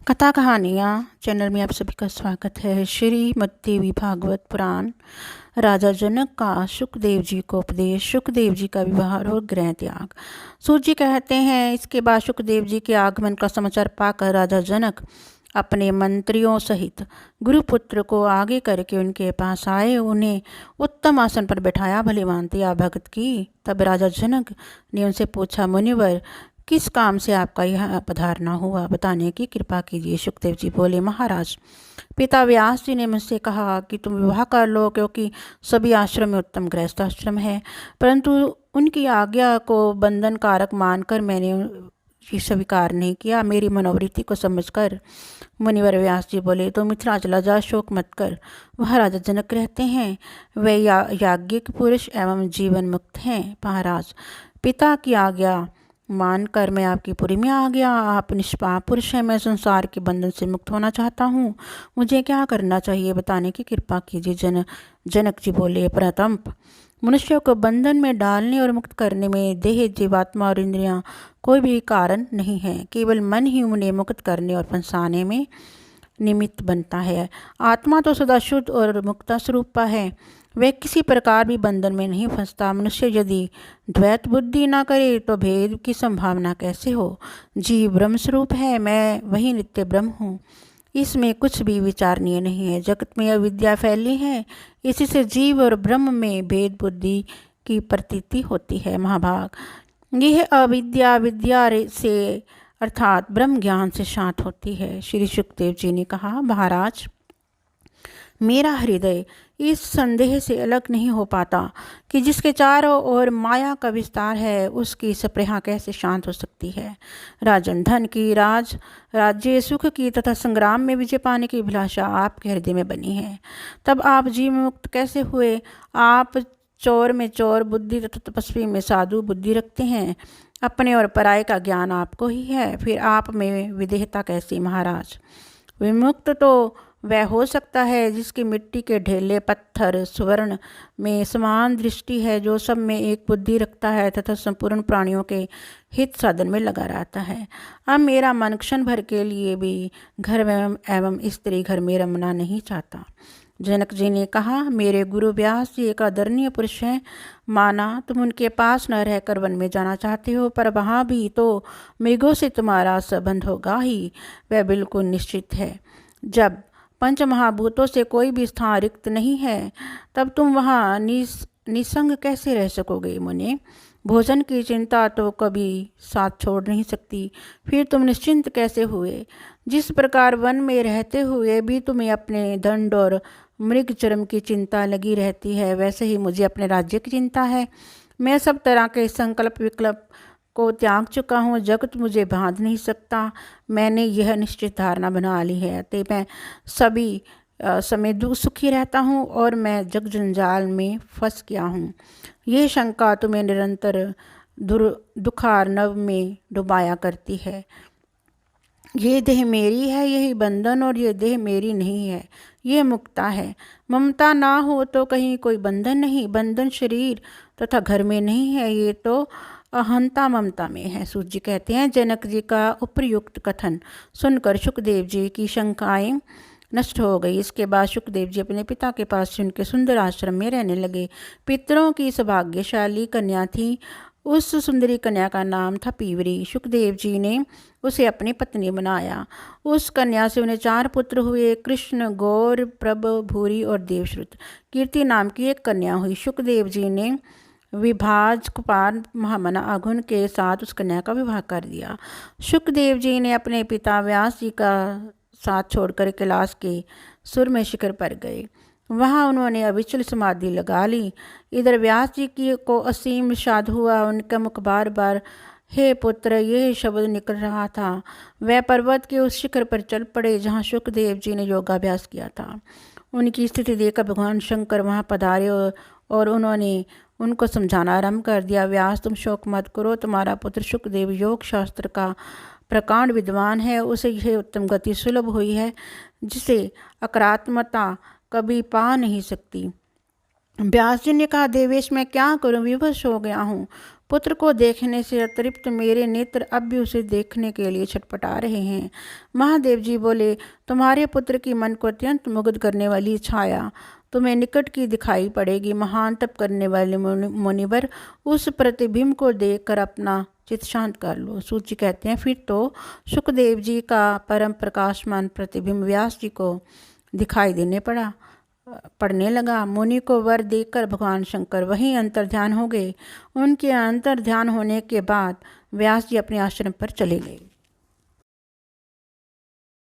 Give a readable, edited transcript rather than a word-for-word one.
कथा कहानियाँ चैनल में आप सभी का स्वागत है। श्रीमद् देवी भागवत पुराण। राजा जनक का सुखदेव जी को उपदेश, सुखदेव जी का विवाह और गृह त्याग। सूत जी कहते हैं, इसके बाद सुखदेव जी के आगमन का समाचार पाकर राजा जनक अपने मंत्रियों सहित गुरुपुत्र को आगे करके उनके पास आए, उन्हें उत्तम आसन पर बैठाया, भली भांति आभगत की। तब राजा जनक ने उनसे पूछा, मुनिवर किस काम से आपका यह पधारना हुआ, बताने की कृपा कीजिए। सुखदेव जी बोले, महाराज पिता व्यास जी ने मुझसे कहा कि तुम विवाह कर लो, क्योंकि सभी आश्रम में उत्तम गृहस्थ आश्रम है, परंतु उनकी आज्ञा को बंधन कारक मानकर मैंने ये स्वीकार नहीं किया। मेरी मनोवृत्ति को समझकर मुनिवर व्यास जी बोले, तो मिथिला चला जा, शोक मत कर। वह राजा जनक रहते हैं, वे याज्ञिक पुरुष एवं जीवन मुक्त हैं। महाराज पिता की आज्ञा मानकर मैं आपकी पुरी में आ गया। आप निष्पाप पुरुष हैं, मैं संसार के बंधन से मुक्त होना चाहता हूँ, मुझे क्या करना चाहिए, बताने की कृपा कीजिए। जनक जी बोले, प्रथम मनुष्य को बंधन में डालने और मुक्त करने में देह, जीवात्मा और इंद्रियां कोई भी कारण नहीं है, केवल मन ही उन्हें मुक्त करने और फंसाने में निमित्त बनता है। आत्मा तो सदा शुद्ध और मुक्ता स्वरूपा है, वह किसी प्रकार भी बंधन में नहीं फंसता। मनुष्य यदि द्वैत बुद्धि ना करे तो भेद की संभावना कैसे हो। जीव ब्रह्म स्वरूप है, मैं वही नित्य ब्रह्म हूँ, इसमें कुछ भी विचारणीय नहीं है। जगत में अविद्या फैली है, इसी से जीव और ब्रह्म में भेद बुद्धि की प्रतीति होती है। महाभाग यह अविद्या विद्या से अर्थात ब्रह्म ज्ञान से शांत होती है। श्री सुखदेव जी ने कहा, महाराज मेरा हृदय इस संदेह से अलग नहीं हो पाता कि जिसके चारों ओर माया का विस्तार है, उसकी स्पृहा कैसे शांत हो सकती है। राजन धन की, राज्य सुख की तथा संग्राम में विजय पाने की अभिलाषा आपके हृदय में बनी है, तब आप जीव मुक्त कैसे हुए। आप चोर में चोर बुद्धि तथा तपस्वी में साधु बुद्धि रखते हैं, अपने और पराये का ज्ञान आपको ही है, फिर आप में विदेहता कैसी। महाराज विमुक्त तो वह हो सकता है जिसकी मिट्टी के ढेले, पत्थर, स्वर्ण में समान दृष्टि है, जो सब में एक बुद्धि रखता है तथा संपूर्ण प्राणियों के हित साधन में लगा रहता है। अब मेरा मन क्षण भर के लिए भी घर एवं स्त्री घर में रमना नहीं चाहता। जनक जी ने कहा, मेरे गुरु व्यास जी एक आदरणीय पुरुष हैं, माना तुम उनके पास न रहकर वन में जाना चाहते हो, पर वहाँ भी तो मृगों से तुम्हारा संबंध होगा ही, वह बिल्कुल निश्चित है। जब पंच महाभूतों से कोई भी स्थान रिक्त नहीं है, तब तुम वहाँ निसंग कैसे रह सकोगे। मुने भोजन की चिंता तो कभी साथ छोड़ नहीं सकती, फिर तुम निश्चिंत कैसे हुए। जिस प्रकार वन में रहते हुए भी तुम्हें अपने दंड और मृग चरम की चिंता लगी रहती है, वैसे ही मुझे अपने राज्य की चिंता है। मैं सब तरह के संकल्प विकल्प को त्याग चुका हूँ, जगत मुझे बांध नहीं सकता। मैंने यह निश्चित धारणा बना ली है, तो मैं सभी समय सुखी रहता हूँ और मैं जग जंजाल में फंस गया हूँ। ये शंका तुम्हें निरंतर दुखार्णव में डुबाया करती है। ये देह मेरी है, यही बंधन, और ये देह मेरी नहीं है, ये मुक्ता है। ममता ना हो तो कहीं कोई बंधन नहीं, बंधन शरीर तथा घर में नहीं है, ये तो अहंता ममता में है। सूत जी कहते हैं, जनक जी का उपयुक्त कथन सुनकर सुखदेव जी की शंकाएं नष्ट हो गई। इसके बाद सुखदेव जी अपने पिता के पास उनके सुंदर आश्रम में रहने लगे। पितरों की सौभाग्यशाली कन्या थी, उस सुंदरी कन्या का नाम था पीवरी। सुखदेव जी ने उसे अपनी पत्नी बनाया। उस कन्या से उन्हें 4 पुत्र हुए, कृष्ण, गौर, प्रभ, भूरी और देवश्रुत। कीर्ति नाम की एक कन्या हुई। सुखदेव जी ने विभाज कुमार महामना अघुन के साथ उस कन्या का विवाह कर दिया। सुखदेव जी ने अपने पिता व्यास जी का साथ छोड़कर कैलाश के सुरम्य शिखर पर गए। वहाँ उन्होंने अविचल समाधि लगा ली। इधर व्यास जी की को असीम विषाद हुआ। उनका मुख बार बार हे पुत्र यह शब्द निकल रहा था। वह पर्वत के उस शिखर पर चल पड़े जहाँ सुखदेव जी ने योगाभ्यास किया था। उनकी स्थिति देखकर भगवान शंकर वहाँ पधारे और उन्होंने उनको समझाना आरंभ कर दिया। व्यास तुम शोक मत करो, तुम्हारा पुत्र सुखदेव योग शास्त्र का प्रकांड विद्वान है, उसे यह उत्तम गति सुलभ हुई है जिसे अकरात्मता कभी पा नहीं सकती। व्यास जी ने कहा, देवेश मैं क्या करूं, विवश हो गया हूँ। पुत्र को देखने से अतृप्त मेरे नेत्र अब भी उसे देखने के लिए छटपटा रहे हैं। महादेव जी बोले, तुम्हारे पुत्र की मन को अत्यंत मुग्ध करने वाली छाया तुम्हें निकट की दिखाई पड़ेगी। महान तप करने वाले मुनिवर, उस प्रतिबिंब को देखकर अपना चित्त शांत कर लो। सूत जी कहते हैं, फिर तो सुखदेव जी का परम प्रकाशमान प्रतिबिंब व्यास जी को दिखाई देने पड़ने लगा। मुनि को वर देकर भगवान शंकर वहीं अंतर्ध्यान हो गए। उनके अंतर्ध्यान होने के बाद व्यास जी अपने आश्रम पर चले गए।